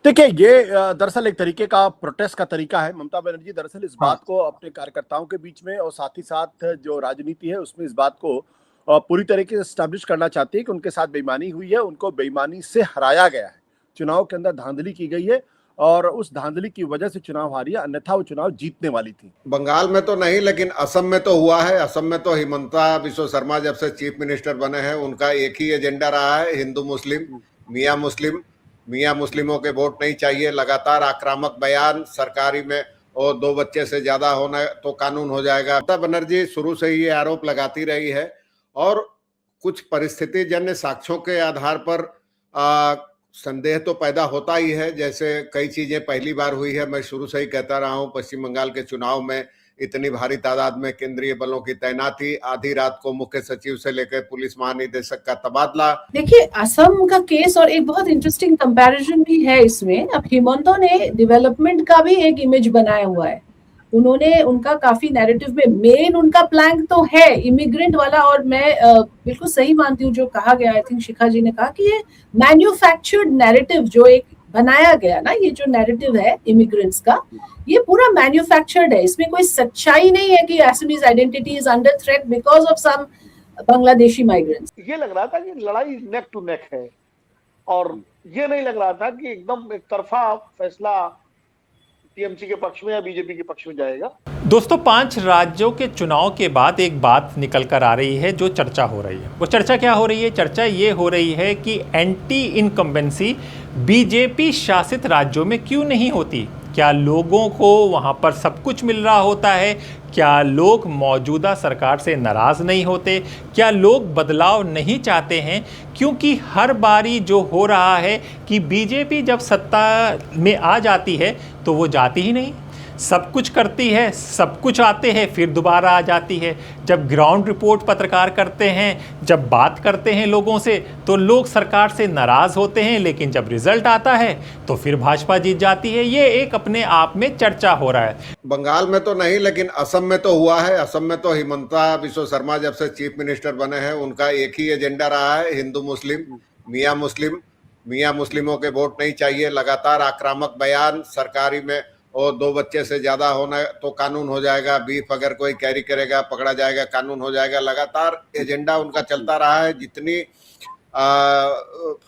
देखिए ये दरअसल एक तरीके का प्रोटेस्ट का तरीका है। ममता बनर्जी दरअसल इस हाँ। बात को अपने कार्यकर्ताओं के बीच में और साथ ही साथ जो राजनीति है उसमें इस बात को पूरी तरीके से एस्टैब्लिश करना चाहती है कि उनके साथ बेईमानी हुई है, उनको बेईमानी से हराया गया है। चुनाव के अंदर धांधली की गई है और उस धांधली की वजह से चुनाव हारी है, अन्यथा वो चुनाव जीतने वाली थी। बंगाल में तो नहीं, लेकिन असम में तो हुआ है। असम में तो हिमंता बिस्वा शर्मा जब से चीफ मिनिस्टर बने हैं उनका एक ही एजेंडा रहा है, हिंदू मुस्लिम, मियाँ मुस्लिमों के वोट नहीं चाहिए। लगातार आक्रामक बयान, सरकारी में और 2 बच्चे से ज्यादा होना तो कानून हो जाएगा। ममता बनर्जी शुरू से ही ये आरोप लगाती रही है और कुछ परिस्थिति जन्य साक्ष्यों के आधार पर संदेह तो पैदा होता ही है। जैसे कई चीजें पहली बार हुई है, मैं शुरू से ही कहता रहा हूं, पश्चिम बंगाल के चुनाव में इतनी भारी तादाद में केंद्रीय बलों की तैनाती, आधी रात को मुख्य सचिव से लेकर पुलिस महानिदेशक का तबादला। देखिए असम का केस और एक बहुत इंटरेस्टिंग कंपैरिजन भी है इसमें। अब हिमंता ने डेवलपमेंट का भी एक इमेज बनाया हुआ है, उन्होंने उनका काफी नैरेटिव में मेन उनका प्लान तो है इमिग्रेंट वाला। और मैं बिल्कुल सही मानती हूँ जो कहा गया, आई थिंक शिखा जी ने कहा कि ये मैन्युफैक्चर्ड नैरेटिव जो एक बनाया गया ना, ये जो नैरेटिव है इमिग्रेंट्स का, ये पूरा मैन्युफैक्चर्ड है। इसमें कोई सच्चाई नहीं है कि Assamese identity is under threat because of some Bangladeshi migrants. ये लग रहा था कि लड़ाई नेक टू नेक है और ये नहीं लग रहा था कि एकदम एक तरफा फैसला टीएमसी के पक्ष में या बीजेपी के पक्ष में जाएगा। दोस्तों 5 राज्यों के चुनाव के बाद एक बात निकल कर आ रही है जो चर्चा हो रही है। वो चर्चा क्या हो रही है? चर्चा ये हो रही है कि एंटी इनकम्बेंसी बीजेपी शासित राज्यों में क्यों नहीं होती। क्या लोगों को वहाँ पर सब कुछ मिल रहा होता है? क्या लोग मौजूदा सरकार से नाराज़ नहीं होते? क्या लोग बदलाव नहीं चाहते हैं? क्योंकि हर बारी जो हो रहा है कि बीजेपी जब सत्ता में आ जाती है तो वो जाती ही नहीं, सब कुछ करती है, सब कुछ आते हैं, फिर दोबारा आ जाती है। जब ग्राउंड रिपोर्ट पत्रकार करते हैं, जब बात करते हैं लोगों से, तो लोग सरकार से नाराज़ होते हैं, लेकिन जब रिजल्ट आता है तो फिर भाजपा जीत जाती है। ये एक अपने आप में चर्चा हो रहा है। बंगाल में तो नहीं, लेकिन असम में तो हुआ है। असम में तो हिमंता बिस्वा शर्मा जब से चीफ मिनिस्टर बने हैं उनका एक ही एजेंडा रहा है, हिंदू मुस्लिम, मियाँ मुस्लिमों के वोट नहीं चाहिए। लगातार आक्रामक बयान, सरकारी में और 2 बच्चे से ज्यादा होना तो कानून हो जाएगा, बीफ अगर कोई कैरी करेगा पकड़ा जाएगा, कानून हो जाएगा। लगातार एजेंडा उनका चलता रहा है। जितनी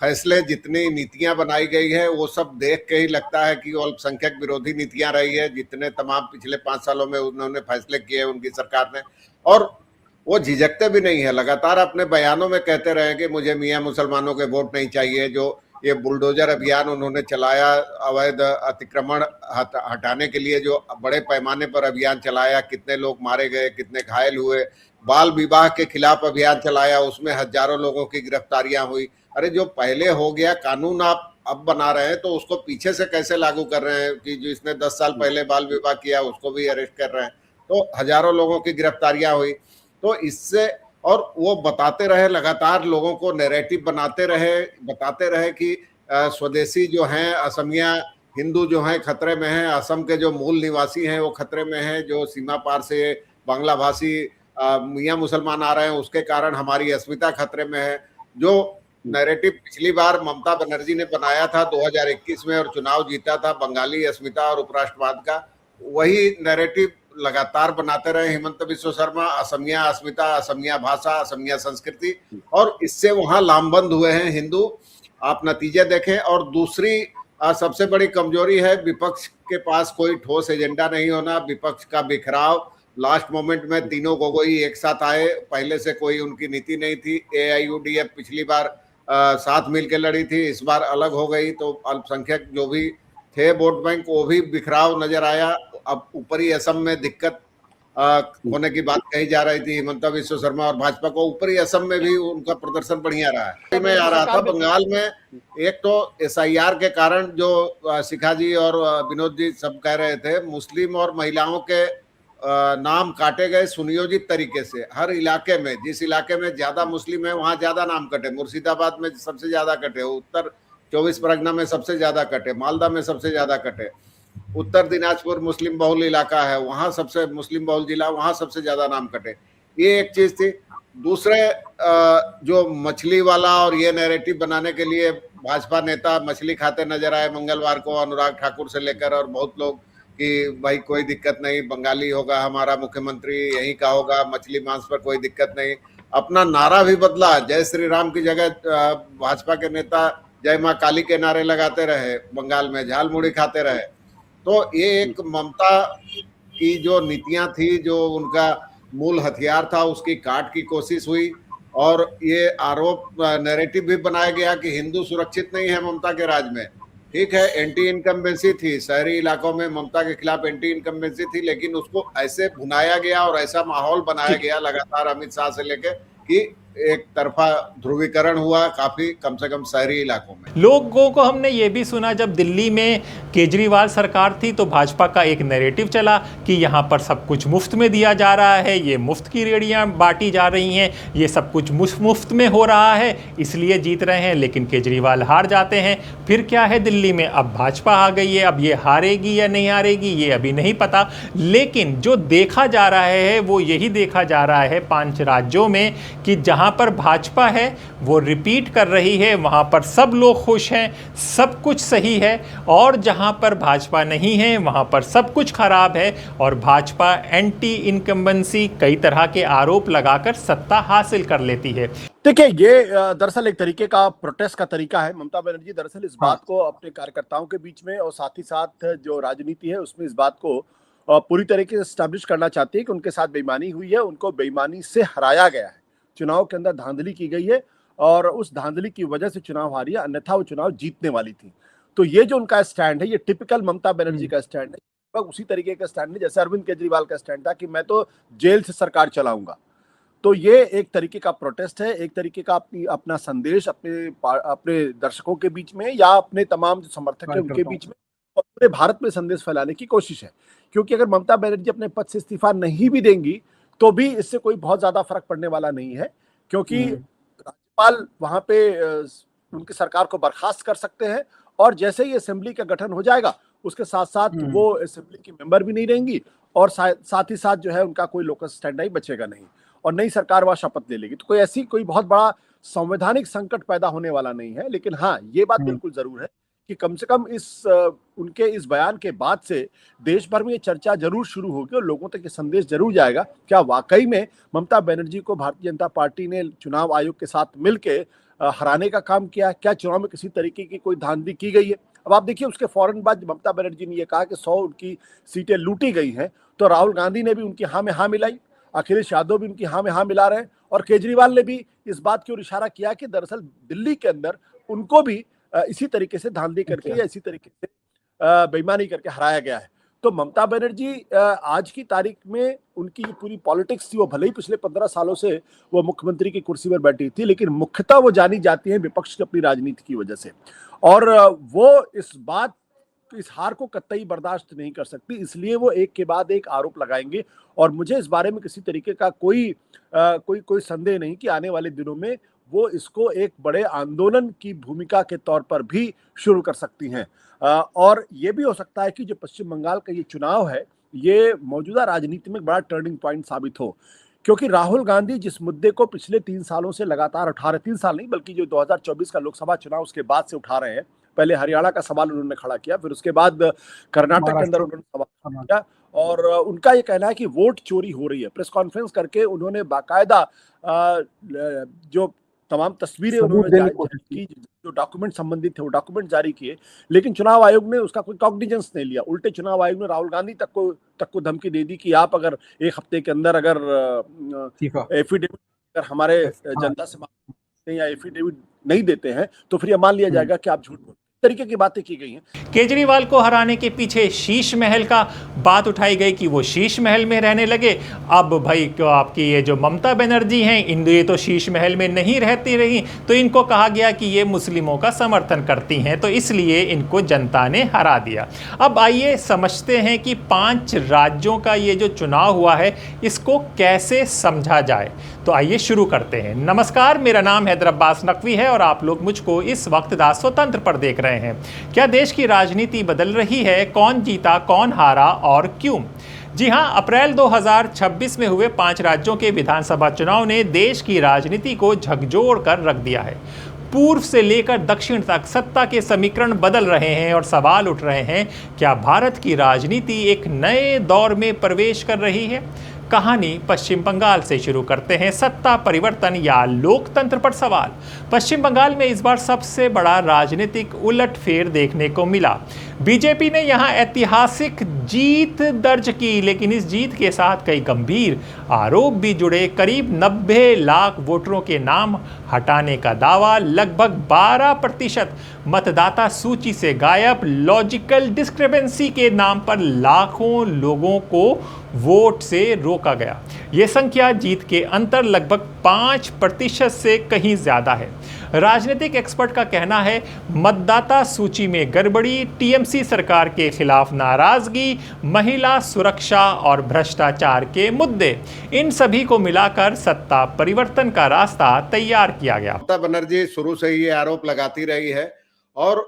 फैसले, जितनी नीतियां बनाई गई है वो सब देख के ही लगता है कि अल्पसंख्यक विरोधी नीतियां रही है। जितने तमाम पिछले 5 सालों में उन्होंने फैसले किए उनकी सरकार ने, और वो झिझकते भी नहीं है। लगातार अपने बयानों में कहते रहे कि मुझे मियाँ मुसलमानों के वोट नहीं चाहिए। जो ये बुलडोजर अभियान उन्होंने चलाया, अवैध अतिक्रमण हटाने के लिए जो बड़े पैमाने पर अभियान चलाया, कितने लोग मारे गए, कितने घायल हुए। बाल विवाह के खिलाफ अभियान चलाया, उसमें हजारों लोगों की गिरफ्तारियां हुई। अरे जो पहले हो गया कानून आप अब बना रहे हैं तो उसको पीछे से कैसे लागू कर रहे हैं कि जिसने 10 साल पहले बाल विवाह किया उसको भी अरेस्ट कर रहे हैं। तो हजारों लोगों की गिरफ्तारियां हुई। तो इससे, और वो बताते रहे, लगातार लोगों को नैरेटिव बताते रहे कि स्वदेशी जो हैं, असमिया हिंदू जो हैं खतरे में हैं, असम के जो मूल निवासी हैं वो खतरे में हैं, जो सीमा पार से बांग्ला भाषी मियाँ मुसलमान आ रहे हैं उसके कारण हमारी अस्मिता खतरे में है। जो नैरेटिव पिछली बार ममता बनर्जी ने बनाया था 2021 में और चुनाव जीता था बंगाली अस्मिता और उपराष्ट्रवाद का, वही नैरेटिव लगातार बनाते रहे हिमंता बिस्वा शर्मा। असमिया अस्मिता, असमिया भाषा, असमिया संस्कृति, और इससे वहां लामबंद हुए हैं हिंदू। आप नतीजे देखें। और दूसरी सबसे बड़ी कमजोरी है विपक्ष के पास कोई ठोस एजेंडा नहीं होना, विपक्ष का बिखराव। लास्ट मोमेंट में तीनों गोगोई एक साथ आए, पहले से कोई उनकी नीति नहीं थी। AIUDF पिछली बार साथ मिलकर लड़ी थी, इस बार अलग हो गई। तो अल्पसंख्यक जो भी थे वोट बैंक, वो भी बिखराव नजर आया। अब ऊपरी असम में दिक्कत होने की बात कही जा रही थी हिमंता बिस्वा शर्मा और भाजपा को। ऊपरी असम में भी उनका प्रदर्शन बढ़िया रहा है। मैं आ रहा था बंगाल में, एक तो SIR के कारण जो शिखा जी और विनोद जी सब कह रहे थे, मुस्लिम और महिलाओं के नाम काटे गए सुनियोजित तरीके से। हर इलाके में, जिस इलाके में ज्यादा मुस्लिम है वहां ज्यादा नाम कटे। मुर्शिदाबाद में सबसे ज्यादा कटे, उत्तर 24 परगना में सबसे ज्यादा कटे, मालदा में सबसे ज्यादा कटे, उत्तर दिनाजपुर मुस्लिम बहुल इलाका है वहां सबसे मुस्लिम बहुल जिला, वहां सबसे ज्यादा नाम कटे। ये एक चीज थी। दूसरे जो मछली वाला और ये नैरेटिव बनाने के लिए भाजपा नेता मछली खाते नजर आए मंगलवार को, अनुराग ठाकुर से लेकर और बहुत लोग, कि भाई कोई दिक्कत नहीं, बंगाली होगा हमारा मुख्यमंत्री, यहीं का होगा, मछली मांस पर कोई दिक्कत नहीं। अपना नारा भी बदला, जय श्री राम की जगह भाजपा के नेता जय माँ काली के नारे लगाते रहे, बंगाल में झाल मुड़ी खाते रहे। तो ये एक ममता की जो नीतियां थी, जो उनका मूल हथियार था, उसकी काट की कोशिश हुई। और ये आरोप नैरेटिव भी बनाया गया कि हिंदू सुरक्षित नहीं है ममता के राज में। ठीक है, एंटी इनकम्बेंसी थी, शहरी इलाकों में ममता के खिलाफ एंटी इनकम्बेंसी थी, लेकिन उसको ऐसे भुनाया गया और ऐसा माहौल बनाया गया लगातार अमित शाह से लेकर कि एक तरफा ध्रुवीकरण हुआ काफी, कम से कम शहरी इलाकों में। लोगों को हमने ये भी सुना, जब दिल्ली में केजरीवाल सरकार थी तो भाजपा का एक नैरेटिव चला कि यहाँ पर सब कुछ मुफ्त में दिया जा रहा है, ये मुफ्त की रेहड़ियाँ बांटी जा रही हैं, ये सब कुछ मुफ्त में हो रहा है, इसलिए जीत रहे हैं। लेकिन केजरीवाल हार जाते हैं। फिर क्या है दिल्ली में, अब भाजपा आ गई है, अब ये हारेगी या नहीं हारेगी ये अभी नहीं पता। लेकिन जो देखा जा रहा है वो यही देखा जा रहा है 5 राज्यों में कि जहाँ पर भाजपा है वो रिपीट कर रही है, वहां पर सब लोग खुश हैं, सब कुछ सही है। और जहां पर भाजपा नहीं है वहां पर सब कुछ खराब है और भाजपा एंटी इनकम्बेंसी कई तरह के आरोप लगाकर सत्ता हासिल कर लेती है। देखिए, ये दरअसल एक तरीके का प्रोटेस्ट का तरीका है। ममता बनर्जी दरअसल इस बात को अपने कार्यकर्ताओं के बीच में और साथ ही साथ जो राजनीति है उसमें इस बात को पूरी तरीके से एस्टैब्लिश करना चाहती है कि उनके साथ बेईमानी हुई है, उनको बेईमानी से हराया गया है, चुनाव के अंदर धांधली की गई है और उस धांधली की वजह से चुनाव हारी है, अन्यथा वो चुनाव जीतने वाली थी। तो ये जो उनका स्टैंड है, ये टिपिकल ममता बनर्जी का स्टैंड है, उसी तरीके का स्टैंड है जैसे अरविंद केजरीवाल का स्टैंड था कि मैं तो जेल से सरकार चलाऊंगा। तो ये एक तरीके का प्रोटेस्ट है, एक तरीके का अपना संदेश अपने दर्शकों के बीच में या अपने तमाम जो समर्थक है उनके बीच में और पूरे भारत में संदेश फैलाने की कोशिश है। क्योंकि अगर ममता बनर्जी अपने पद से इस्तीफा नहीं भी देंगी तो भी इससे कोई बहुत ज्यादा फर्क पड़ने वाला नहीं है, क्योंकि राज्यपाल वहां पे उनकी सरकार को बर्खास्त कर सकते हैं और जैसे ही असेंबली का गठन हो जाएगा उसके साथ साथ वो असेंबली की मेंबर भी नहीं रहेंगी और साथ ही साथ जो है उनका कोई लोकल स्टैंड ही बचेगा नहीं और नई सरकार वहां शपथ ले लेगी। तो कोई बहुत बड़ा संवैधानिक संकट पैदा होने वाला नहीं है। लेकिन हाँ, ये बात बिल्कुल जरूर है कि कम से कम उनके इस बयान के बाद से देश भर में ये चर्चा जरूर शुरू होगी और लोगों तक ये संदेश जरूर जाएगा, क्या वाकई में ममता बनर्जी को भारतीय जनता पार्टी ने चुनाव आयोग के साथ मिलकर हराने का काम किया, क्या चुनाव में किसी तरीके की कोई धांधली की गई है। अब आप देखिए, उसके फौरन बाद ममता बनर्जी ने यह कहा कि 100 उनकी सीटें लूटी गई हैं, तो राहुल गांधी ने भी उनकी हाँ में हाँ मिलाई, अखिलेश यादव भी उनकी हाँ में हाँ मिला रहे हैं और केजरीवाल ने भी इस बात की ओर इशारा किया कि दरअसल दिल्ली के अंदर उनको भी इसी तरीके से धांधली करके या इसी तरीके से बेईमानी करके हराया गया है। तो ममता बनर्जी आज की तारीख में उनकी पूरी पॉलिटिक्स थी, वो भले ही पिछले 15 सालों से वो मुख्यमंत्री की कुर्सी पर बैठी थी, लेकिन मुख्यतः वो जानी जाती है विपक्ष की अपनी राजनीति की वजह से और वो इस हार को कतई बर्दाश्त नहीं कर सकती, इसलिए वो एक के बाद एक आरोप लगाएंगे। और मुझे इस बारे में किसी तरीके का कोई संदेह नहीं कि आने वाले दिनों में वो इसको एक बड़े आंदोलन की भूमिका के तौर पर भी शुरू कर सकती हैं। और ये भी हो सकता है कि जो पश्चिम बंगाल का ये चुनाव है ये मौजूदा राजनीति में बड़ा टर्निंग पॉइंट साबित हो, क्योंकि राहुल गांधी जिस मुद्दे को पिछले 3 सालों से लगातार उठा रहे, 3 साल नहीं बल्कि जो 2024 का लोकसभा चुनाव उसके बाद से उठा रहे हैं। पहले हरियाणा का सवाल उन्होंने खड़ा किया, फिर उसके बाद कर्नाटक के अंदर उन्होंने सवाल खड़ा किया और उनका ये कहना है कि वोट चोरी हो रही है। प्रेस कॉन्फ्रेंस करके उन्होंने बाकायदा जो तमाम तस्वीरें उन्होंने की, जो डॉक्यूमेंट संबंधित थे वो डॉक्यूमेंट जारी किए, लेकिन चुनाव आयोग ने उसका कोई कॉग्निजेंस नहीं लिया। उल्टे चुनाव आयोग ने राहुल गांधी तक को धमकी दे दी कि आप अगर 1 हफ्ते के अंदर अगर एफिडेविट हमारे जनता से मांगते हैं या एफिडेविट नहीं देते हैं तो फिर यह मान लिया जाएगा कि आप झूठ बोलते हैं। तरीके की बातें की गई हैं। केजरीवाल को हराने के पीछे शीश महल का बात उठाई गई कि वो शीश महल में रहने लगे। अब भाई क्यों आपकी ये जो ममता बनर्जी हैं ये तो शीश महल में नहीं रहती रही, तो इनको कहा गया कि ये मुस्लिमों का समर्थन करती हैं, तो इसलिए इनको जनता ने हरा दिया। अब आइए समझते हैं कि 5 राज्यों का ये जो चुनाव हुआ है इसको कैसे समझा जाए। तो आइए शुरू करते हैं। नमस्कार, मेरा नाम हैदर अब्बास नकवी है और आप लोग मुझको इस वक्त दा स्वतंत्र पर देख रहे हैं। क्या देश की राजनीति बदल रही है? कौन जीता, कौन हारा और क्यों? जी हां, अप्रैल 2026 में हुए 5 राज्यों के विधानसभा चुनाव ने देश की राजनीति को झकझोर कर रख दिया है। पूर्व से लेकर दक्षिण तक सत्ता के समीकरण बदल रहे हैं और सवाल उठ रहे हैं, क्या भारत की राजनीति एक नए दौर में प्रवेश कर रही है? कहानी पश्चिम बंगाल से शुरू करते हैं। सत्ता परिवर्तन या लोकतंत्र पर सवाल। पश्चिम बंगाल में इस बार सबसे बड़ा राजनीतिक उलटफेर देखने को मिला। बीजेपी ने यहां ऐतिहासिक जीत दर्ज की, लेकिन इस जीत के साथ कई गंभीर आरोप भी जुड़े। करीब 90 लाख वोटरों के नाम हटाने का दावा, लगभग 12% मतदाता सूची से गायब, लॉजिकल डिस्क्रिपेंसी के नाम पर लाखों लोगों को वोट से रोका गया। ये संख्या जीत के अंतर लगभग 5% से कहीं ज्यादा है। राजनीतिक एक्सपर्ट का कहना है मतदाता सूची में गड़बड़ी, टीएमसी सरकार के खिलाफ नाराजगी, महिला सुरक्षा और भ्रष्टाचार के मुद्दे, इन सभी को मिलाकर सत्ता परिवर्तन का रास्ता तैयार किया गया। ममता बनर्जी शुरू से ही ये आरोप लगाती रही है और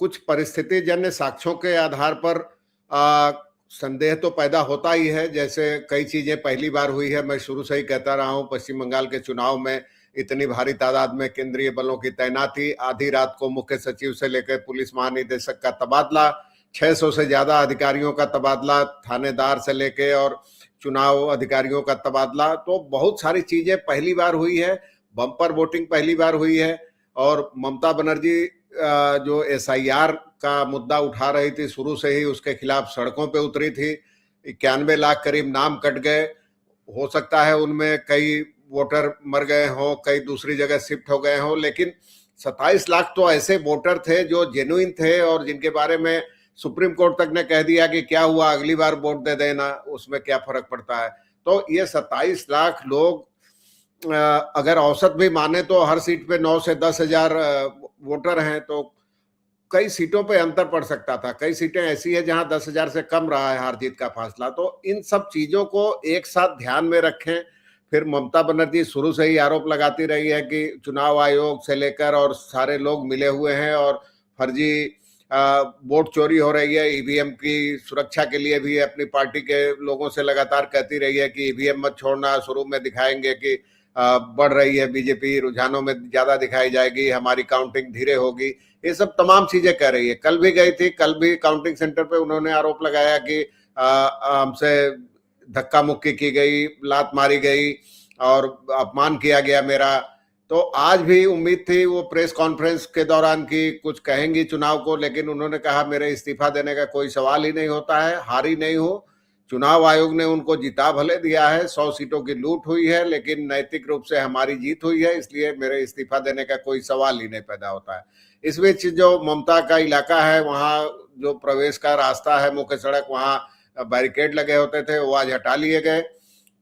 कुछ परिस्थिति जन्य साक्ष्यों के आधार पर संदेह तो पैदा होता ही है। जैसे कई चीजें पहली बार हुई है, मैं शुरू से ही कहता रहा हूं, पश्चिम बंगाल के चुनाव में इतनी भारी तादाद में केंद्रीय बलों की तैनाती, आधी रात को मुख्य सचिव से लेकर पुलिस महानिदेशक का तबादला, 600 से ज्यादा अधिकारियों का तबादला, थानेदार से लेके और चुनाव अधिकारियों का तबादला, तो बहुत सारी चीजें पहली बार हुई है। बम्पर वोटिंग पहली बार हुई है और ममता बनर्जी जो SIR का मुद्दा उठा रही थी, शुरू से ही उसके खिलाफ सड़कों पे उतरी थी। 91 लाख करीब नाम कट गए। हो सकता है उनमें कई वोटर मर गए हों, कई दूसरी जगह शिफ्ट हो गए हों, लेकिन 27 लाख तो ऐसे वोटर थे जो जेन्युइन थे और जिनके बारे में सुप्रीम कोर्ट तक ने कह दिया कि क्या हुआ, अगली बार वोट दे देना, उसमें क्या फर्क पड़ता है। तो ये 27 लाख लोग अगर औसत भी माने तो हर सीट पे 9 से 10 हजार वोटर हैं, तो कई सीटों पे अंतर पड़ सकता था। कई सीटें ऐसी है जहां 10,000 से कम रहा है हार जीत का फासला। तो इन सब चीजों को एक साथ ध्यान में रखें। फिर ममता बनर्जी शुरू से ही आरोप लगाती रही है कि चुनाव आयोग से लेकर और सारे लोग मिले हुए हैं और फर्जी वोट चोरी हो रही है। ईवीएम की सुरक्षा के लिए भी अपनी पार्टी के लोगों से लगातार कहती रही है कि ईवीएम मत छोड़ना, शुरू में दिखाएंगे कि बढ़ रही है बीजेपी, रुझानों में ज्यादा दिखाई जाएगी, हमारी काउंटिंग धीरे होगी, ये सब तमाम चीजें कह रही है। कल भी गई थी, कल भी काउंटिंग सेंटर पे उन्होंने आरोप लगाया कि हमसे धक्का मुक्की की गई, लात मारी गई और अपमान किया गया मेरा। तो आज भी उम्मीद थी वो प्रेस कॉन्फ्रेंस के दौरान की कुछ कहेंगी चुनाव को, लेकिन उन्होंने कहा मेरे इस्तीफा देने का कोई सवाल ही नहीं होता है, हारी नहीं हो। चुनाव आयोग ने उनको जिता भले दिया है, 100 सीटों की लूट हुई है, लेकिन नैतिक रूप से हमारी जीत हुई है, इसलिए मेरे इस्तीफा देने का कोई सवाल ही नहीं पैदा होता है। इस बीच जो ममता का इलाका है, वहाँ जो प्रवेश का रास्ता है, मुख्य सड़क, वहाँ बैरिकेड लगे होते थे, वो आज हटा लिए गए।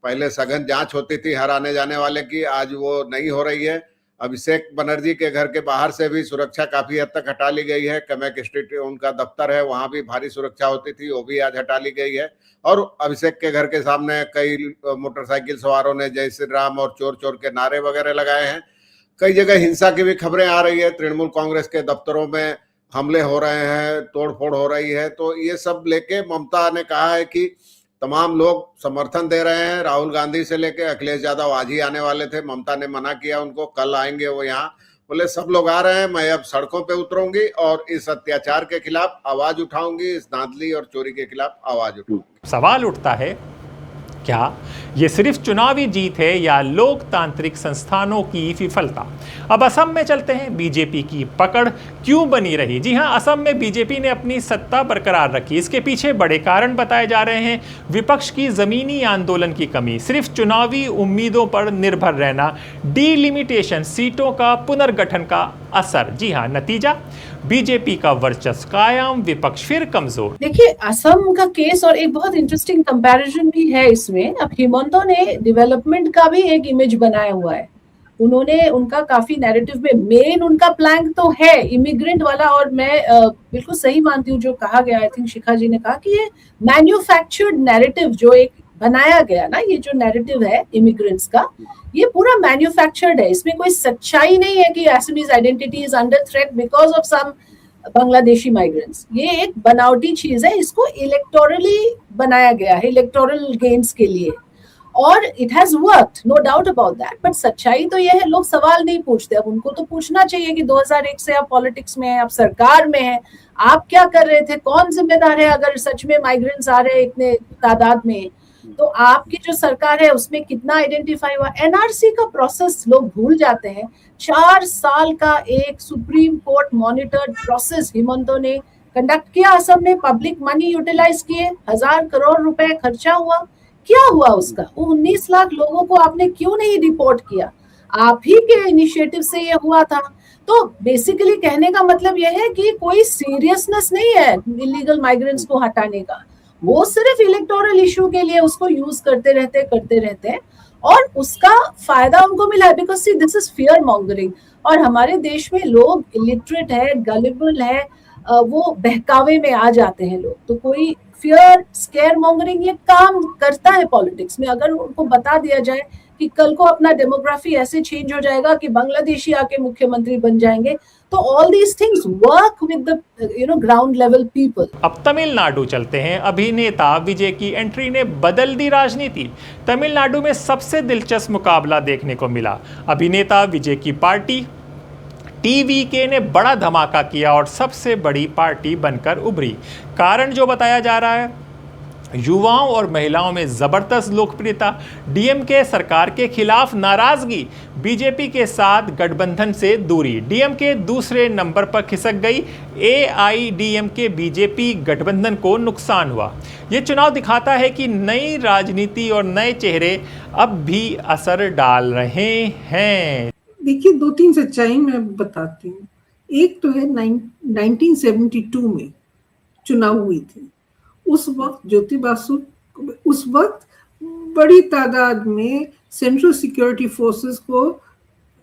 पहले सघन जांच होती थी हर आने जाने वाले की, आज वो नहीं हो रही है। अभिषेक बनर्जी के घर के बाहर से भी सुरक्षा काफी हद तक हटा ली गई है। कमेक स्ट्रीट उनका दफ्तर है, वहां भी भारी सुरक्षा होती थी, वो भी आज हटा ली गई है। और अभिषेक के घर के सामने कई मोटरसाइकिल सवारों ने जय श्री राम और चोर चोर के नारे वगैरह लगाए हैं। कई जगह हिंसा की भी खबरें आ रही है, तृणमूल कांग्रेस के दफ्तरों में हमले हो रहे हैं, तोड़फोड़ हो रही है। तो ये सब लेके ममता ने कहा है कि तमाम लोग समर्थन दे रहे हैं, राहुल गांधी से लेके अखिलेश यादव आज ही आने वाले थे, ममता ने मना किया उनको, कल आएंगे वो यहाँ। बोले सब लोग आ रहे हैं, मैं अब सड़कों पे उतरूंगी और इस अत्याचार के खिलाफ आवाज उठाऊंगी, इस धांधली और चोरी के खिलाफ आवाज उठाऊंगी। सवाल उठता है, क्या ये सिर्फ चुनावी जीत है या लोकतांत्रिक संस्थानों की विफलता? अब असम में चलते हैं। बीजेपी की पकड़ क्यों बनी रही? जी हां, असम में बीजेपी ने अपनी सत्ता बरकरार रखी। इसके पीछे बड़े कारण बताए जा रहे हैं। विपक्ष की जमीनी आंदोलन की कमी, सिर्फ चुनावी उम्मीदों पर निर्भर रहना, डिलिमिटेशन, सीटों का पुनर्गठन का असर। जी हां, नतीजा बीजेपी का वर्चस्व कायम, विपक्ष फिर कमजोर। देखिए, असम का केस और एक बहुत इंटरेस्टिंग कंपैरिजन भी है इसमें। अब हिमंतो ने डेवलपमेंट का भी एक इमेज बनाया हुआ है। उन्होंने उनका काफी नैरेटिव में मेन उनका प्लैंक तो है इमिग्रेंट वाला, और मैं बिल्कुल सही मानती हूँ जो कहा गया, आई थिंक शिखा जी ने कहा कि ये मैन्युफैक्चर्ड नैरेटिव जो एक बनाया गया ना, ये जो नैरेटिव है इमिग्रेंट्स का, ये पूरा मैन्युफैक्चर्ड है। इसमें कोई सच्चाई नहीं है कि Assamese identity is under threat because of some Bangladeshi migrants. ये एक बनावटी चीज है, इसको इलेक्टोरली बनाया गया है, इलेक्टोरल गेन्स के लिए। और it has worked, no doubt about that. But सच्चाई तो यह है, लोग सवाल नहीं पूछते। अब उनको तो पूछना चाहिए कि 2001 से आप पॉलिटिक्स में हैं, आप सरकार में हैं, आप क्या कर रहे थे, कौन जिम्मेदार है अगर सच में माइग्रेंट्स आ रहे हैं इतने तादाद में, तो आपकी जो सरकार है उसमें कितना आइडेंटिफाई हुआ। एनआरसी का प्रोसेस लोग भूल जाते हैं। 4 साल का एक supreme court monitored process Himanta ने कंडक्ट किया। असम ने पब्लिक मनी यूटिलाइज किए, 1000 करोड़ रुपए खर्चा हुआ। क्या हुआ उसका? वो 19 लाख लोगों को आपने क्यों नहीं रिपोर्ट किया? आप ही के इनिशिएटिव से ये हुआ था। तो बेसिकली कहने का मतलब यह है कि कोई सीरियसनेस नहीं है इलीगल माइग्रेंट्स को हटाने का। वो सिर्फ इलेक्टोरल इशू के लिए उसको यूज करते रहते हैं और उसका फायदा उनको मिला है। Because see this is fear mongering, और हमारे देश में लोग इलिटरेट है, गलिबल है, वो बहकावे में आ जाते हैं लोग। तो कोई फियर स्केयर मॉन्गरिंग ये काम करता है पॉलिटिक्स में। अगर उनको बता दिया जाए कि कल को अपना डेमोग्राफी ऐसे चेंज हो जाएगा कि बांग्लादेशी आके मुख्यमंत्री बन जाएंगे, तो all these things work with the ground level people. अब तमिलनाडु चलते हैं। अभिनेता विजय की एंट्री ने बदल दी राजनीति। तमिलनाडु में सबसे दिलचस्प मुकाबला देखने को मिला। अभिनेता विजय की पार्टी टीवीके ने बड़ा धमाका किया और सबसे बड़ी पार्टी बनकर उभरी। कारण जो बताया जा रहा है, युवाओं और महिलाओं में जबरदस्त लोकप्रियता, डीएमके सरकार के खिलाफ नाराजगी, बीजेपी के साथ गठबंधन से दूरी, डीएमके दूसरे नंबर पर खिसक गई, एआईडीएमके बीजेपी गठबंधन को नुकसान हुआ। ये चुनाव दिखाता है कि नई राजनीति और नए चेहरे अब भी असर डाल रहे हैं। देखिए, 2-3 सच्चाई मैं बताती हूँ। एक तो है 1972 में चुनाव हुई थी। उस वक्त ज्योति बासु, उस वक्त बड़ी तादाद में सेंट्रल सिक्योरिटी फोर्सेस को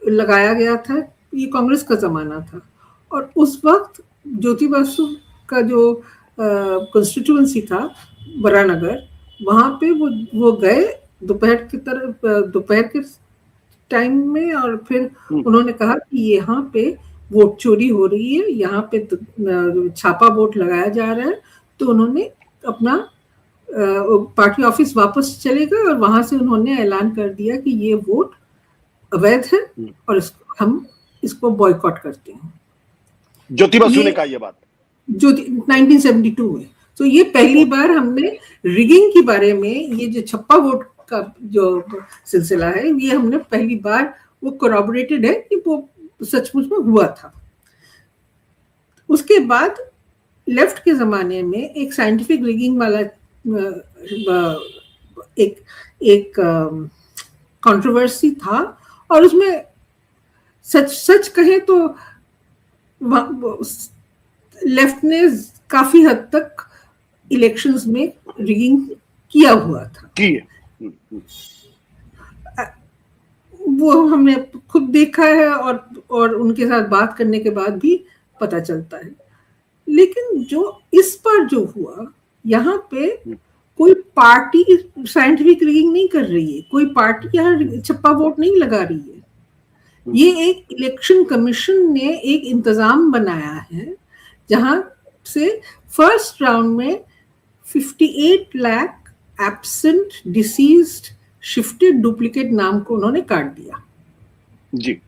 लगाया गया था। ये कांग्रेस का जमाना था और उस वक्त ज्योति बासु का जो कॉन्स्टिट्यूएंसी था बरानगर, वहां पे वो गए दोपहर के टाइम में, और फिर उन्होंने कहा कि यहाँ पे वोट चोरी हो रही है, यहाँ पे छापा वोट लगाया जा रहा है। तो उन्होंने अपना पार्टी ऑफिस वापस चले गए और वहां से उन्होंने ऐलान कर दिया कि ये वोट अवैध है और हम इसको बॉयकॉट करते हैं। ज्योति बासु ने कहा ये बात जो 1972 में। तो ये पहली बार हमने रिगिंग के बारे में, ये जो छप्पा वोट का जो सिलसिला है, ये हमने पहली बार वो कोरॉबरेटेड है कि वो सचमुच में हुआ था। उसके बाद लेफ्ट के जमाने में एक साइंटिफिक रिगिंग वाला एक कंट्रोवर्सी था, और उसमें सच कहे तो लेफ्ट ने काफी हद तक इलेक्शंस में रिगिंग किया हुआ था। वो हमने खुद देखा है और उनके साथ बात करने के बाद भी पता चलता है। लेकिन जो इस बार जो हुआ, यहाँ पे कोई पार्टी साइंटिफिक रिगिंग नहीं कर रही है, कोई पार्टी यहाँ छप्पा वोट नहीं लगा रही है। ये एक इलेक्शन कमीशन ने एक इंतजाम बनाया है जहां से फर्स्ट राउंड में 58 lakh absent, deceased, shifted, duplicate नाम को उन्होंने काट दिया जी।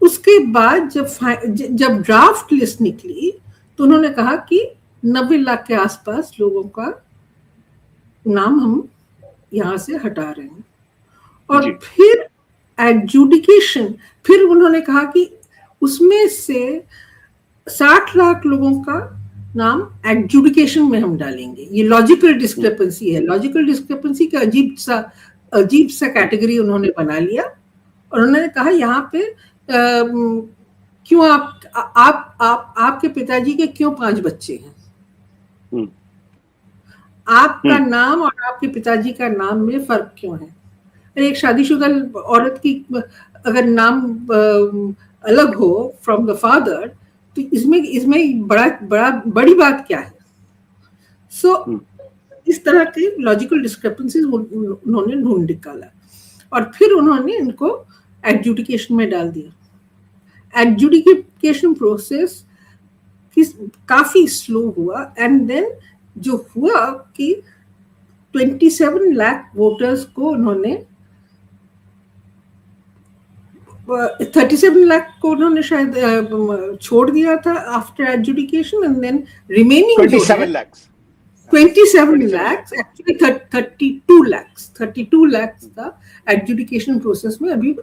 उसके बाद जब ड्राफ्ट लिस्ट निकली तो उन्होंने कहा कि 90 लाख के आसपास लोगों का नाम हम यहाँ से हटा रहे हैं। और फिर एडजुडिकेशन, फिर उन्होंने कहा कि उसमें से 60 लाख लोगों का नाम एडजुडिकेशन में हम डालेंगे। ये लॉजिकल डिस्क्रिपेंसी है। लॉजिकल डिस्क्रिपेंसी का अजीब सा कैटेगरी उन्होंने बना लिया और उन्होंने कहा यहाँ पे क्यों आपके पिताजी के क्यों 5 बच्चे हैं, आपका नाम और आपके पिताजी का नाम में फर्क क्यों है? एक शादीशुदा औरत की अगर नाम अलग हो फ्रॉम द फादर, तो इसमें बड़ी बात क्या है? सो इस तरह के लॉजिकल डिस्क्रिपेंसीज उन्होंने ढूंढ निकाला और फिर उन्होंने इनको एडजुडिकेशन में डाल दिया। एडजुडिकेशन प्रोसेस काफी स्लो हुआ एंड देन जो हुआ कि 27 लाख वोटर्स को उन्होंने 37 लाख को उन्होंने शायद छोड़ दिया था after adjudication, and then remaining 27 lakhs 27 lakhs actually 32 lakhs का एडजुडिकेशन प्रोसेस में अभी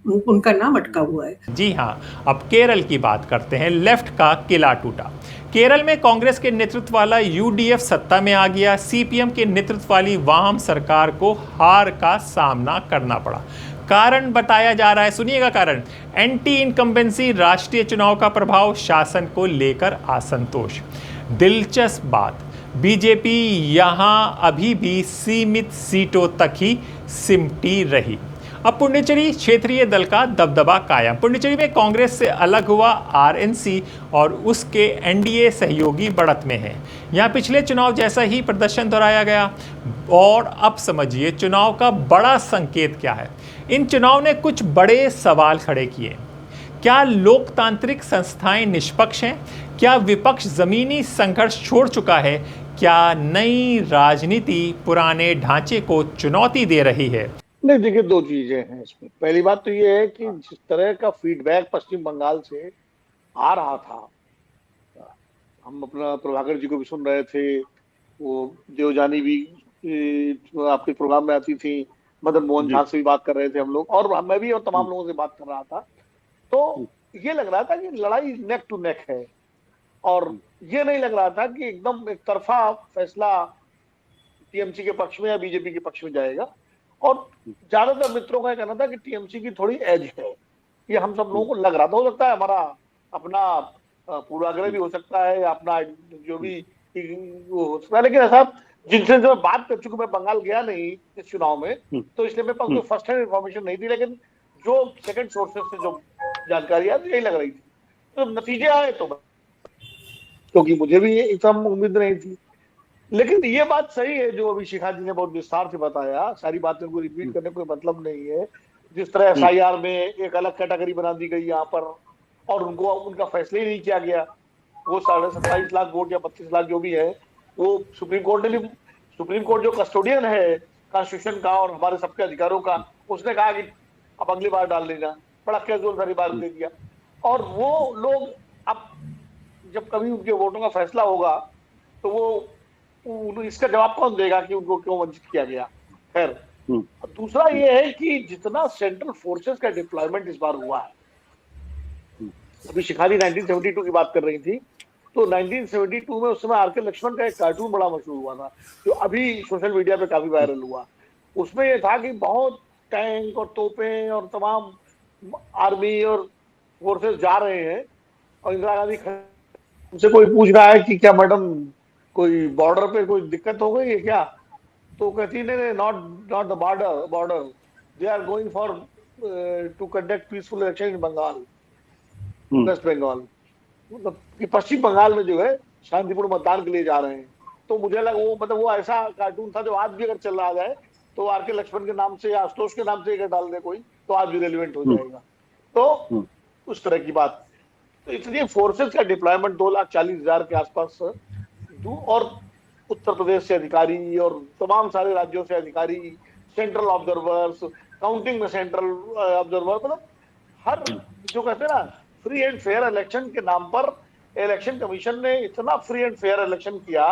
उनका नाम अटका हुआ है। जी हाँ, अब केरल की बात करते हैं। लेफ्ट का किला टूटा। केरल में कांग्रेस के नेतृत्व वाला यूडीएफ सत्ता में आ गया। सीपीएम के नेतृत्व वाली वाम सरकार को हार का सामना करना पड़ा। कारण बताया जा रहा है, सुनिएगा कारण। एंटी इनकम्बेंसी, राष्ट्रीय चुनाव का प्रभाव, शासन को लेकर असंतोष। दिलचस्प बात, बीजेपी यहां अभी भी सीमित सीटों तक ही सिमटी रही। अब पुडुचेरी क्षेत्रीय दल का दबदबा कायम। पुडुचेरी में कांग्रेस से अलग हुआ आरएनसी और उसके एनडीए सहयोगी बढ़त में है। यहाँ पिछले चुनाव जैसा ही प्रदर्शन दोहराया गया। और अब समझिए चुनाव का बड़ा संकेत क्या है। इन चुनाव ने कुछ बड़े सवाल खड़े किए। क्या लोकतांत्रिक संस्थाएं निष्पक्ष हैं? क्या विपक्ष जमीनी संघर्ष छोड़ चुका है? क्या नई राजनीति पुराने ढांचे को चुनौती दे रही है? नहीं, देखिए दो चीजें हैं इसमें। पहली बात तो ये है कि जिस तरह का फीडबैक पश्चिम बंगाल से आ रहा था, हम अपना प्रभाकर जी को भी सुन रहे थे, वो देवजानी भी आपके प्रोग्राम में आती थी, मदन मोहन झा से भी बात कर रहे थे हम लोग, और मैं भी और तमाम लोगों से बात कर रहा था। तो ये लग रहा था कि लड़ाई नेक टू नेक है, और ये नहीं लग रहा था कि एकदम एक तरफा फैसला टीएमसी के पक्ष में या बीजेपी के पक्ष में जाएगा। और ज्यादातर मित्रों का कहना था कि टीएमसी की थोड़ी एज है, ये हम सब लोगों को लग रहा था। हो सकता है हमारा अपना पूर्वाग्रह भी हो सकता है, अपना जो भी वो हो सकता है, लेकिन ऐसा जिनसे जो बात कर चुके, मैं बंगाल गया नहीं इस चुनाव में, तो इसलिए मेरे पास कोई फर्स्ट हैंड इन्फॉर्मेशन नहीं थी, लेकिन जो सेकंड सोर्सेस से जो जानकारी आई यही लग रही थी। तो नतीजे आए तो क्योंकि मुझे भी एकदम उम्मीद नहीं थी। लेकिन ये बात सही है जो अभी शिखा जी ने बहुत विस्तार से बताया, सारी बातें उनको रिपीट करने कोई मतलब नहीं है। जिस तरह एसआईआर में एक अलग कैटेगरी बना दी गई यहाँ पर, और उनको उनका फैसला ही नहीं किया गया। वो 27.5 लाख वोट या 25 लाख जो भी है, वो सुप्रीम कोर्ट जो कस्टोडियन है कॉन्स्टिट्यूशन का और हमारे सबके अधिकारों का, उसने कहा कि अब अगली बार डाल देना, बड़ा कैजुअल सारी बात दे दिया। और वो लोग अब जब कभी उनके वोटों का फैसला होगा तो वो इसका जवाब कौन देगा कि उनको क्यों वंचित किया गया। खैर, दूसरा ये है कि जितना सेंट्रल फोर्सेस का डिप्लॉयमेंट इस बार हुआ है, अभी शिखारी 1972 की बात कर रही थी, तो 1972 में उस समय आर के लक्ष्मण का एक कार्टून बड़ा मशहूर हुआ था जो अभी सोशल मीडिया पे काफी वायरल हुआ। उसमें ये था कि बहुत टैंक और तोपें और तमाम आर्मी और फोर्सेस जा रहे हैं, और इंदिरा गांधी उनसे कोई पूछ रहा है कि क्या मैडम कोई बॉर्डर पे कोई दिक्कत हो गई है क्या, तो कहती नहीं, not the border, they are going for to conduct peaceful election in Bengal, west Bengal. मतलब कि पश्चिम बंगाल में जो है शांतिपूर्ण मतदान के लिए जा रहे हैं। तो मुझे लगा वो मतलब वो ऐसा कार्टून था जो आज भी अगर चल रहा जाए तो आर के लक्ष्मण के नाम से या आशुतोष के नाम से अगर डाल दे कोई तो आज भी रेलिवेंट हो जाएगा। तो उस तरह की बात। तो इसलिए फोर्सेस का डिप्लॉयमेंट 2,40,000 के आसपास, और उत्तर प्रदेश से अधिकारी और तमाम सारे राज्यों से अधिकारी, सेंट्रल ऑब्जर्वर्स, काउंटिंग में सेंट्रल ऑब्जर्वर, मतलब हर जो कहते हैं ना फ्री एंड फेयर इलेक्शन के नाम पर इलेक्शन कमीशन ने इतना फ्री एंड फेयर इलेक्शन किया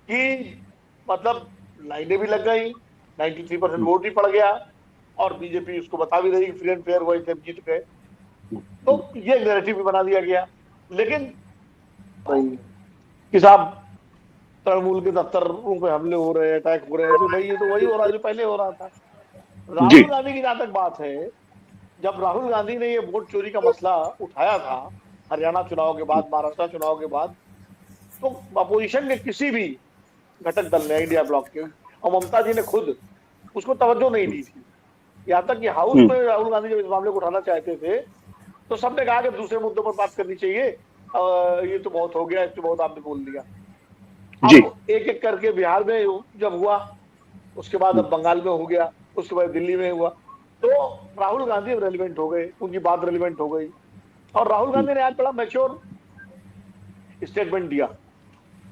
कि मतलब लाइनें भी लग गई, 93% वोट भी पड़ गया, और बीजेपी उसको बता भी रही फ्री एंड फेयर हुआ इसलिए जीत गए। तो ये नैरेटिव भी बना दिया गया। लेकिन कि साहब तृणमूल के दफ्तरों पे हमले हो रहे हैं, अटैक हो रहे हैं, तो भाई ये तो वही हो रहा है जो पहले हो रहा था। राहुल गांधी की जहां तक बात है, जब राहुल गांधी ने ये वोट चोरी का मसला उठाया था हरियाणा चुनाव के बाद, महाराष्ट्र चुनाव के बाद, तो अपोजिशन के किसी भी घटक दल ने, इंडिया ब्लॉक के और ममता जी ने खुद उसको तवज्जो नहीं दी थी। यहाँ तक कि हाउस में राहुल गांधी जब इस मामले को उठाना चाहते थे तो सबने कहा कि दूसरे मुद्दों पर बात करनी चाहिए, ये तो बहुत हो गया, इससे बहुत आपने बोल दिया। अब एक एक करके बिहार में जब हुआ, उसके बाद अब बंगाल में हो गया, उसके बाद दिल्ली में हुआ, तो राहुल गांधी रेलिवेंट हो गए, उनकी बात रेलिवेंट हो गई। और राहुल गांधी ने आज बड़ा मैच्योर स्टेटमेंट दिया।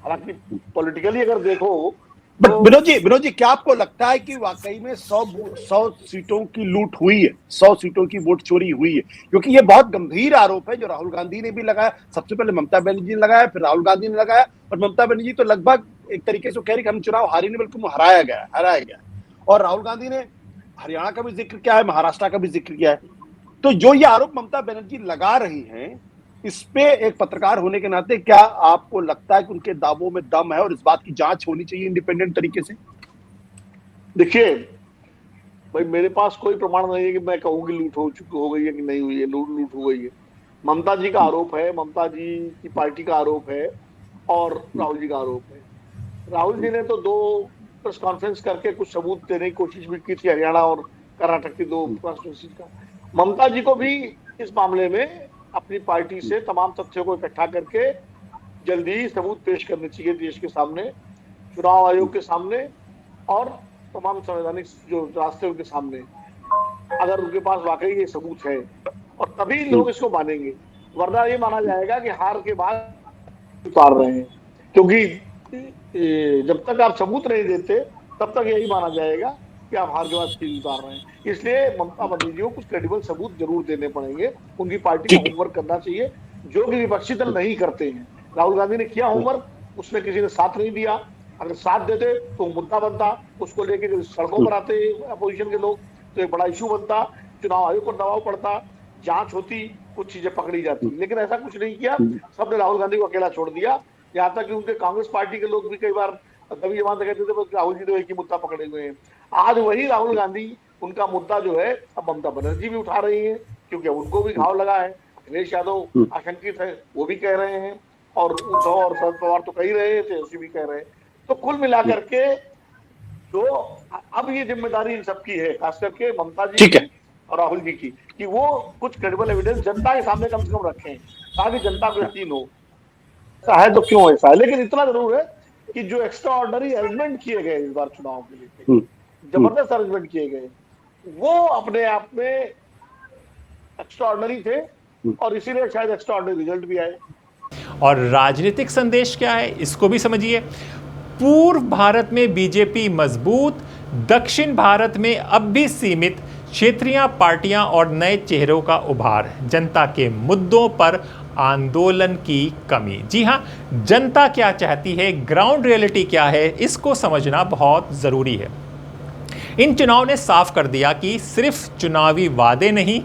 हालांकि पॉलिटिकली अगर देखो बट विनोद जी क्या आपको लगता है कि वाकई में 100 सीटों की लूट हुई है, 100 सीटों की वोट चोरी हुई है? क्योंकि ये बहुत गंभीर आरोप है जो राहुल गांधी ने भी लगाया, सबसे पहले ममता बनर्जी ने लगाया, फिर राहुल गांधी ने लगाया, और ममता बनर्जी तो लगभग एक तरीके से कह रही कि हम चुनाव हारे नहीं बल्कि हराया गया। और राहुल गांधी ने हरियाणा का भी जिक्र किया है, महाराष्ट्र का भी जिक्र किया है। तो जो ये आरोप ममता बनर्जी लगा रही हैं, इस पे एक पत्रकार होने के नाते क्या आपको लगता है कि उनके दावों में दम है और इस बात की जांच होनी चाहिए इंडिपेंडेंट तरीके से? देखिए भाई, मेरे पास कोई प्रमाण नहीं है कि मैं कहूँ कि लूट हो गई है कि नहीं हुई है। लूट हो गई है। ममता जी का आरोप है, ममता जी की पार्टी का आरोप है, और राहुल जी का आरोप है। राहुल जी ने तो 2 प्रेस कॉन्फ्रेंस करके कुछ सबूत देने की कोशिश भी की थी, हरियाणा और कर्नाटक की 2 कॉन्स्टिट्यूंसी का। ममता जी को भी इस मामले में अपनी पार्टी से तमाम तथ्यों को इकट्ठा करके जल्दी ही सबूत पेश करने चाहिए देश के सामने, चुनाव आयोग के सामने, और तमाम संवैधानिक जो रास्ते उनके सामने, अगर उनके पास वाकई ये सबूत है, और तभी लोग इसको मानेंगे। वरना ये माना जाएगा कि हार के बाद उतार रहे हैं, क्योंकि जब तक आप सबूत नहीं देते तब तक यही माना जाएगा कि आप हार के बाद सील उतार रहे हैं। इसलिए ममता बनर्जी को कुछ क्रेडिबल सबूत जरूर देने पड़ेंगे। उनकी पार्टी का होमवर्क करना चाहिए, जो कि विपक्षी दल नहीं करते हैं। राहुल गांधी ने किया होमवर्क, उसमें किसी ने साथ नहीं दिया। अगर साथ देते तो मुद्दा बनता, उसको लेके सड़कों पर आते अपोजिशन के लोग तो एक बड़ा इशू बनता, चुनाव आयोग पर दबाव पड़ता, जांच होती, कुछ चीजें पकड़ी जाती। लेकिन ऐसा कुछ नहीं किया, सबने राहुल गांधी को अकेला छोड़ दिया। यहाँ तक कि उनके कांग्रेस पार्टी के लोग भी कई बार तभी जमान कहते थे राहुल जी तो एक ही मुद्दा पकड़े हुए हैं। आज वही राहुल गांधी, उनका मुद्दा जो है अब ममता बनर्जी भी उठा रही है, क्योंकि उनको भी घाव लगा है। अखिलेश यादव आशंकित है, वो भी कह रहे हैं, और उद्धव और शरद पवार तो कह ही रहे थे, उसी भी कह रहे हैं। तो कुल मिलाकर के जो अब ये जिम्मेदारी इन सबकी है, खास करके ममता जी की और राहुल जी की, कि वो कुछ क्रेडिबल एविडेंस जनता के सामने कम से कम रखें, ताकि जनता को यकीन हो ऐसा है तो क्यों ऐसा है। लेकिन इतना जरूर है कि जो एक्स्ट्रा ऑर्डिनरी अरेंजमेंट किए गए इस बार चुनाव के लिए, जबरदस्त अरेंजमेंट किए गए, वो अपने आप में एक्स्ट्रा ऑर्डिनरी थे, और इसीलिए शायद एक्स्ट्रा ऑर्डिनरी रिजल्ट भी आए। और राजनीतिक संदेश क्या है इसको भी समझिए। पूर्व भारत में बीजेपी मजबूत, दक्षिण भारत में अब भी सीमित क्षेत्रीय पार्टियां और नए चेहरों का उभार, जनता के मुद्दों पर आंदोलन की कमी। जी हां, जनता क्या चाहती है, ग्राउंड रियलिटी क्या है, इसको समझना बहुत जरूरी है। इन चुनाव ने साफ कर दिया कि सिर्फ चुनावी वादे नहीं,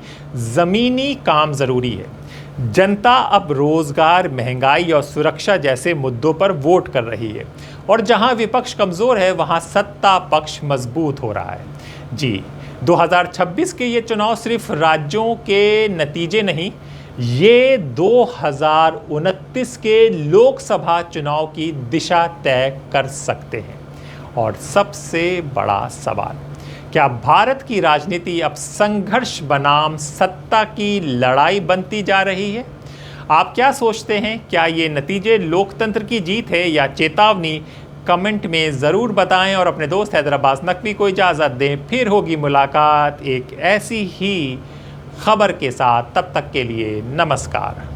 जमीनी काम जरूरी है। जनता अब रोजगार, महंगाई और सुरक्षा जैसे मुद्दों पर वोट कर रही है, और जहां विपक्ष कमजोर है वहां सत्ता पक्ष मजबूत हो रहा है। जी, 2026 के ये चुनाव सिर्फ राज्यों के नतीजे नहीं, ये 2029 के लोकसभा चुनाव की दिशा तय कर सकते हैं। और सबसे बड़ा सवाल, क्या भारत की राजनीति अब संघर्ष बनाम सत्ता की लड़ाई बनती जा रही है? आप क्या सोचते हैं? क्या ये नतीजे लोकतंत्र की जीत है या चेतावनी? कमेंट में ज़रूर बताएं, और अपने दोस्त हैदराबाद नकवी को इजाज़त दें। फिर होगी मुलाकात एक ऐसी ही खबर के साथ। तब तक के लिए नमस्कार।